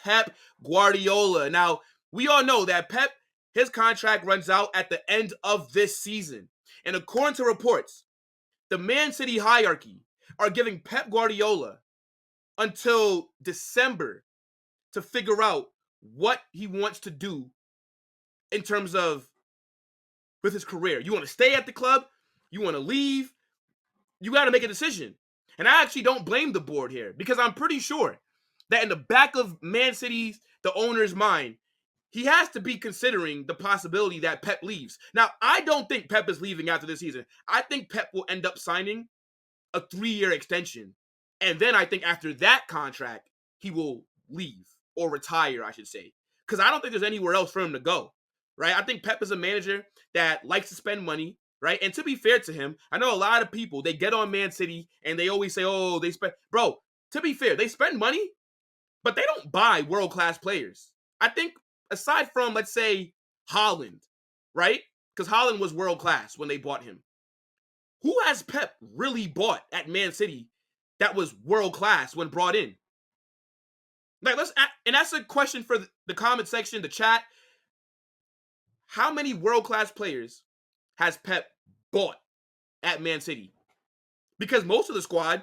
Pep Guardiola. Now, we all know that Pep, his contract runs out at the end of this season. And according to reports, the Man City hierarchy are giving Pep Guardiola until December to figure out what he wants to do in terms of with his career. You want to stay at the club? You want to leave? You got to make a decision. And I actually don't blame the board here because I'm pretty sure that in the back of Man City's, the owner's mind, he has to be considering the possibility that Pep leaves. Now, I don't think Pep is leaving after this season. I think Pep will end up signing a 3-year extension. And then I think after that contract, he will leave or retire, I should say. Because I don't think there's anywhere else for him to go, right? I think Pep is a manager that likes to spend money, right? And to be fair to him, I know a lot of people, they get on Man City and they always say, oh, they spend. Bro, to be fair, they spend money, but they don't buy world-class players. I think aside from, let's say, Haaland, right? Because Haaland was world-class when they bought him. Who has Pep really bought at Man City that was world-class when brought in? Like, and that's a question for the comment section, the chat. How many world-class players has Pep bought at Man City? Because most of the squad,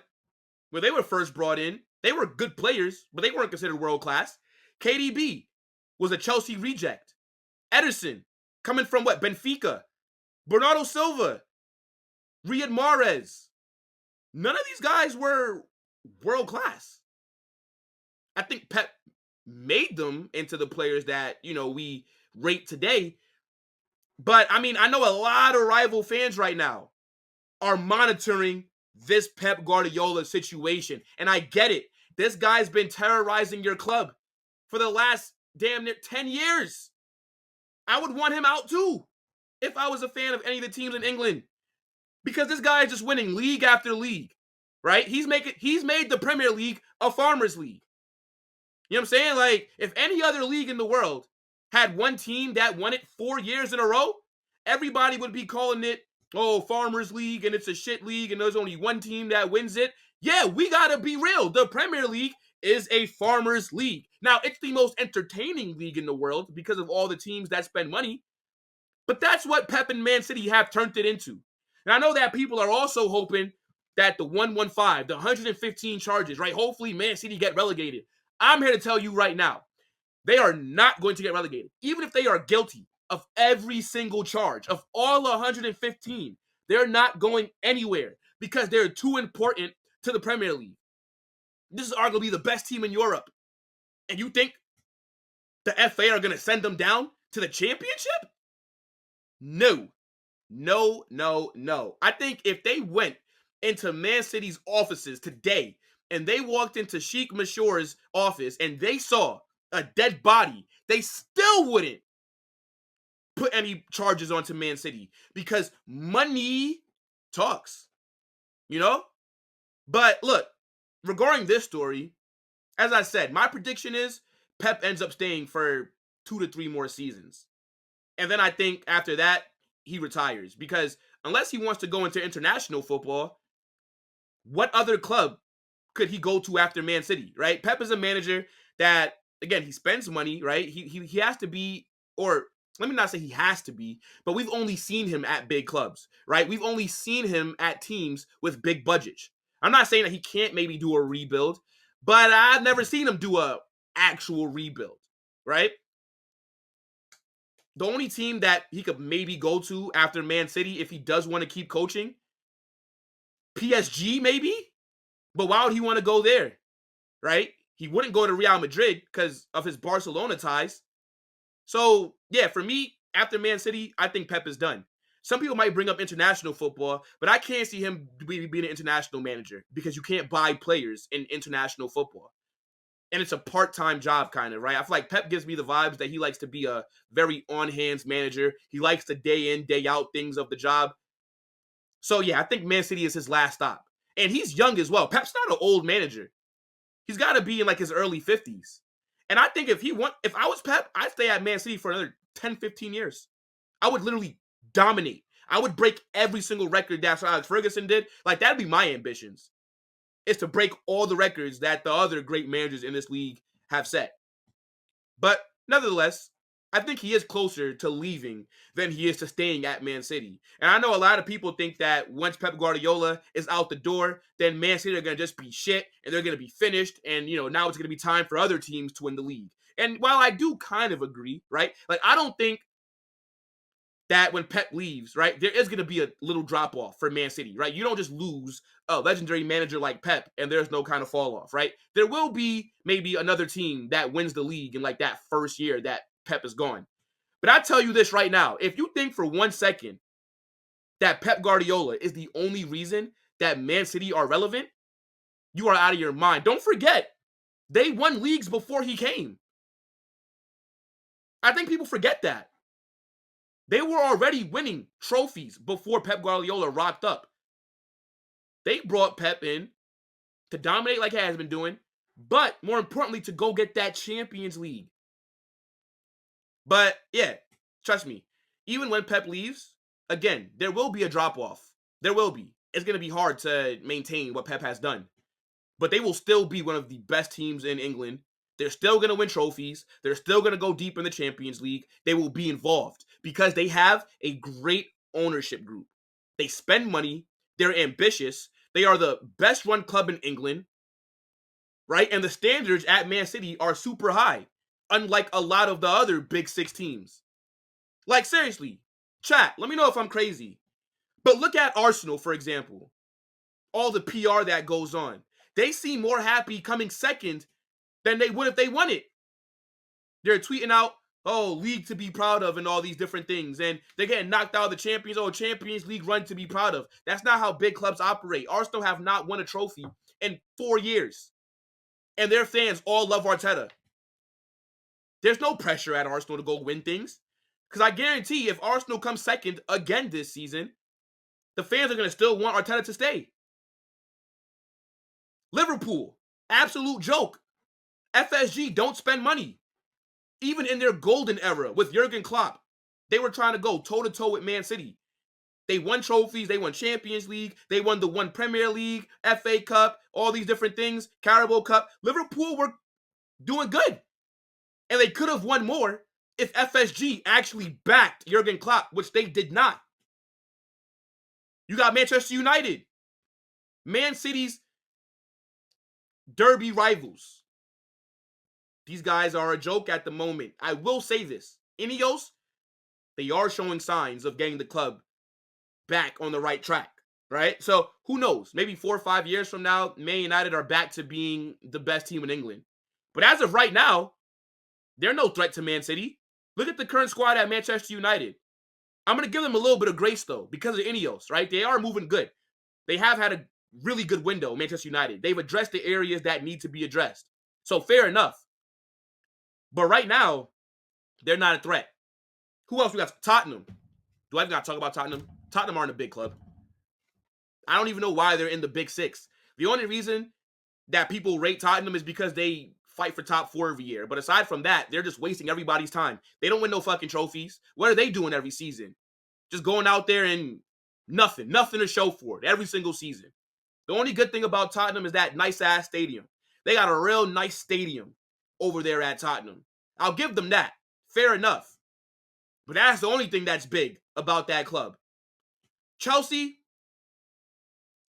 when they were first brought in, they were good players, but they weren't considered world-class. KDB was a Chelsea reject. Ederson, coming from what? Benfica. Bernardo Silva. Riyad Mahrez. None of these guys were world-class. I think Pep made them into the players that, we rate today. But, I mean, I know a lot of rival fans right now are monitoring this Pep Guardiola situation. And I get it. This guy's been terrorizing your club for the last damn near 10 years. I would want him out too if I was a fan of any of the teams in England. Because this guy is just winning league after league, right? He's made the Premier League a farmers league. You know what I'm saying? Like, if any other league in the world had one team that won it 4 years in a row, everybody would be calling it, oh, farmers league, and it's a shit league, and there's only one team that wins it. Yeah, we gotta be real. The Premier League is a farmers league. Now, it's the most entertaining league in the world because of all the teams that spend money. But that's what Pep and Man City have turned it into. And I know that people are also hoping that the 115, the 115 charges, right? Hopefully Man City get relegated. I'm here to tell you right now, they are not going to get relegated. Even if they are guilty of every single charge, of all 115, they're not going anywhere because they're too important to the Premier League. This is arguably the best team in Europe. And you think the FA are going to send them down to the championship? No. No, no, no. I think if they went into Man City's offices today and they walked into Sheikh Mashour's office and they saw a dead body, they still wouldn't put any charges onto Man City because money talks, But look, regarding this story, as I said, my prediction is Pep ends up staying for 2 to 3 more seasons. And then I think after that, he retires because unless he wants to go into international football, what other club could he go to after Man City, right? Pep is a manager that, again, he spends money, right? He has to be, or let me not say he has to be, but we've only seen him at big clubs, right? We've only seen him at teams with big budgets. I'm not saying that he can't maybe do a rebuild, but I've never seen him do a actual rebuild, right? The only team that he could maybe go to after Man City, if he does want to keep coaching, PSG maybe? But why would he want to go there, right? He wouldn't go to Real Madrid because of his Barcelona ties. So, yeah, for me, after Man City, I think Pep is done. Some people might bring up international football, but I can't see him being an international manager because you can't buy players in international football. And it's a part-time job kind of, right? I feel like Pep gives me the vibes that he likes to be a very on-hands manager. He likes the day in, day out things of the job. So, yeah, I think Man City is his last stop. And he's young as well. Pep's not an old manager. He's got to be in like his early 50s. And I think if I was Pep, I'd stay at Man City for another 10, 15 years. I would literally dominate. I would break every single record that Sir Alex Ferguson did. Like, that'd be my ambitions. is to break all the records that the other great managers in this league have set. But nevertheless, I think he is closer to leaving than he is to staying at Man City. And I know a lot of people think that once Pep Guardiola is out the door, then Man City are going to just be shit and they're going to be finished. And, now it's going to be time for other teams to win the league. And while I do kind of agree, right? Like, I don't think that when Pep leaves, right, there is going to be a little drop off for Man City, right? You don't just lose a legendary manager like Pep and there's no kind of fall off, right? There will be maybe another team that wins the league in like that first year that Pep is gone. But I tell you this right now, if you think for 1 second that Pep Guardiola is the only reason that Man City are relevant, you are out of your mind. Don't forget, they won leagues before he came. I think people forget that. They were already winning trophies before Pep Guardiola rocked up. They brought Pep in to dominate like he has been doing, but more importantly, to go get that Champions League. But yeah, trust me, even when Pep leaves, again, there will be a drop-off. There will be. It's going to be hard to maintain what Pep has done. But they will still be one of the best teams in England. They're still going to win trophies. They're still going to go deep in the Champions League. They will be involved because they have a great ownership group. They spend money. They're ambitious. They are the best run club in England, right? And the standards at Man City are super high, unlike a lot of the other Big Six teams. Like, seriously, chat, let me know if I'm crazy. But look at Arsenal, for example. All the PR that goes on. They seem more happy coming second than they would if they won it. They're tweeting out, league to be proud of and all these different things. And they're getting knocked out of the Champions League run to be proud of. That's not how big clubs operate. Arsenal have not won a trophy in 4 years. And their fans all love Arteta. There's no pressure at Arsenal to go win things. Because I guarantee if Arsenal comes second again this season, the fans are going to still want Arteta to stay. Liverpool, absolute joke. FSG don't spend money. Even in their golden era with Jurgen Klopp, they were trying to go toe-to-toe with Man City. They won trophies. They won Champions League. They won the one Premier League, FA Cup, all these different things, Carabao Cup. Liverpool were doing good. And they could have won more if FSG actually backed Jurgen Klopp, which they did not. You got Manchester United. Man City's derby rivals. These guys are a joke at the moment. I will say this. Ineos, they are showing signs of getting the club back on the right track, right? So who knows? Maybe 4 or 5 years from now, Man United are back to being the best team in England. But as of right now, they're no threat to Man City. Look at the current squad at Manchester United. I'm going to give them a little bit of grace, though, because of Ineos, right? They are moving good. They have had a really good window, Manchester United. They've addressed the areas that need to be addressed. So fair enough. But right now, they're not a threat. Who else we got? Tottenham. Do I even got to talk about Tottenham? Tottenham aren't a big club. I don't even know why they're in the Big Six. The only reason that people rate Tottenham is because they fight for top 4 every year. But aside from that, they're just wasting everybody's time. They don't win no fucking trophies. What are they doing every season? Just going out there and nothing to show for it every single season. The only good thing about Tottenham is that nice-ass stadium. They got a real nice stadium over there at Tottenham. I'll give them that. Fair enough. But that's the only thing that's big about that club. Chelsea,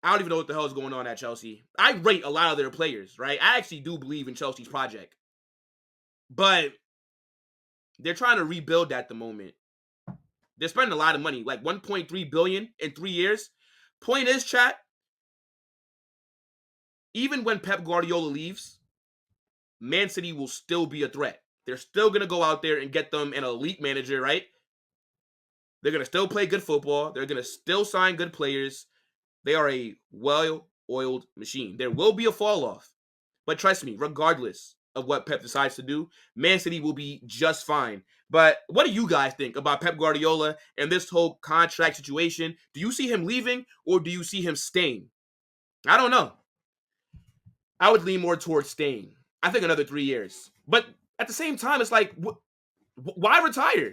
I don't even know what the hell is going on at Chelsea. I rate a lot of their players, right? I actually do believe in Chelsea's project. But they're trying to rebuild at the moment. They're spending a lot of money, like $1.3 billion in 3 years. Point is, chat, even when Pep Guardiola leaves, Man City will still be a threat. They're still going to go out there and get them an elite manager, right? They're going to still play good football. They're going to still sign good players. They are a well-oiled machine. There will be a fall-off. But trust me, regardless of what Pep decides to do, Man City will be just fine. But what do you guys think about Pep Guardiola and this whole contract situation? Do you see him leaving or do you see him staying? I don't know. I would lean more towards staying. I think another 3 years. But at the same time, it's like, why retire?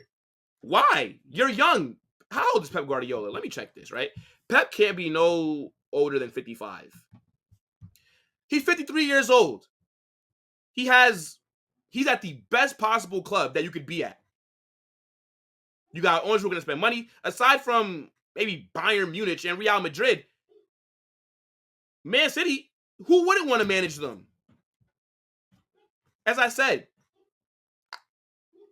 Why? You're young. How old is Pep Guardiola? Let me check this, right? Pep can't be no older than 55. He's 53 years old. He's at the best possible club that you could be at. You got owners who are going to spend money. Aside from maybe Bayern Munich and Real Madrid, Man City, who wouldn't want to manage them? As I said,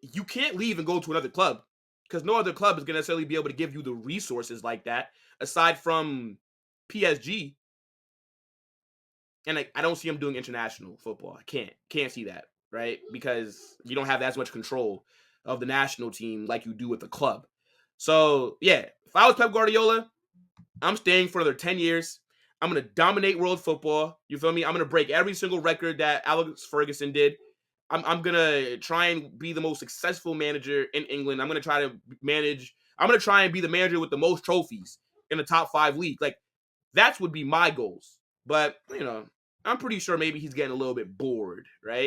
you can't leave and go to another club because no other club is going to necessarily be able to give you the resources like that aside from PSG. And I don't see him doing international football. I can't see that, right? Because you don't have as much control of the national team like you do with the club. So, yeah, if I was Pep Guardiola, I'm staying for another 10 years. I'm going to dominate world football. You feel me? I'm going to break every single record that Alex Ferguson did. I'm going to try and be the most successful manager in England. I'm going to try and be the manager with the most trophies in the top 5 league. Like, that's would be my goals. But, I'm pretty sure maybe he's getting a little bit bored, right?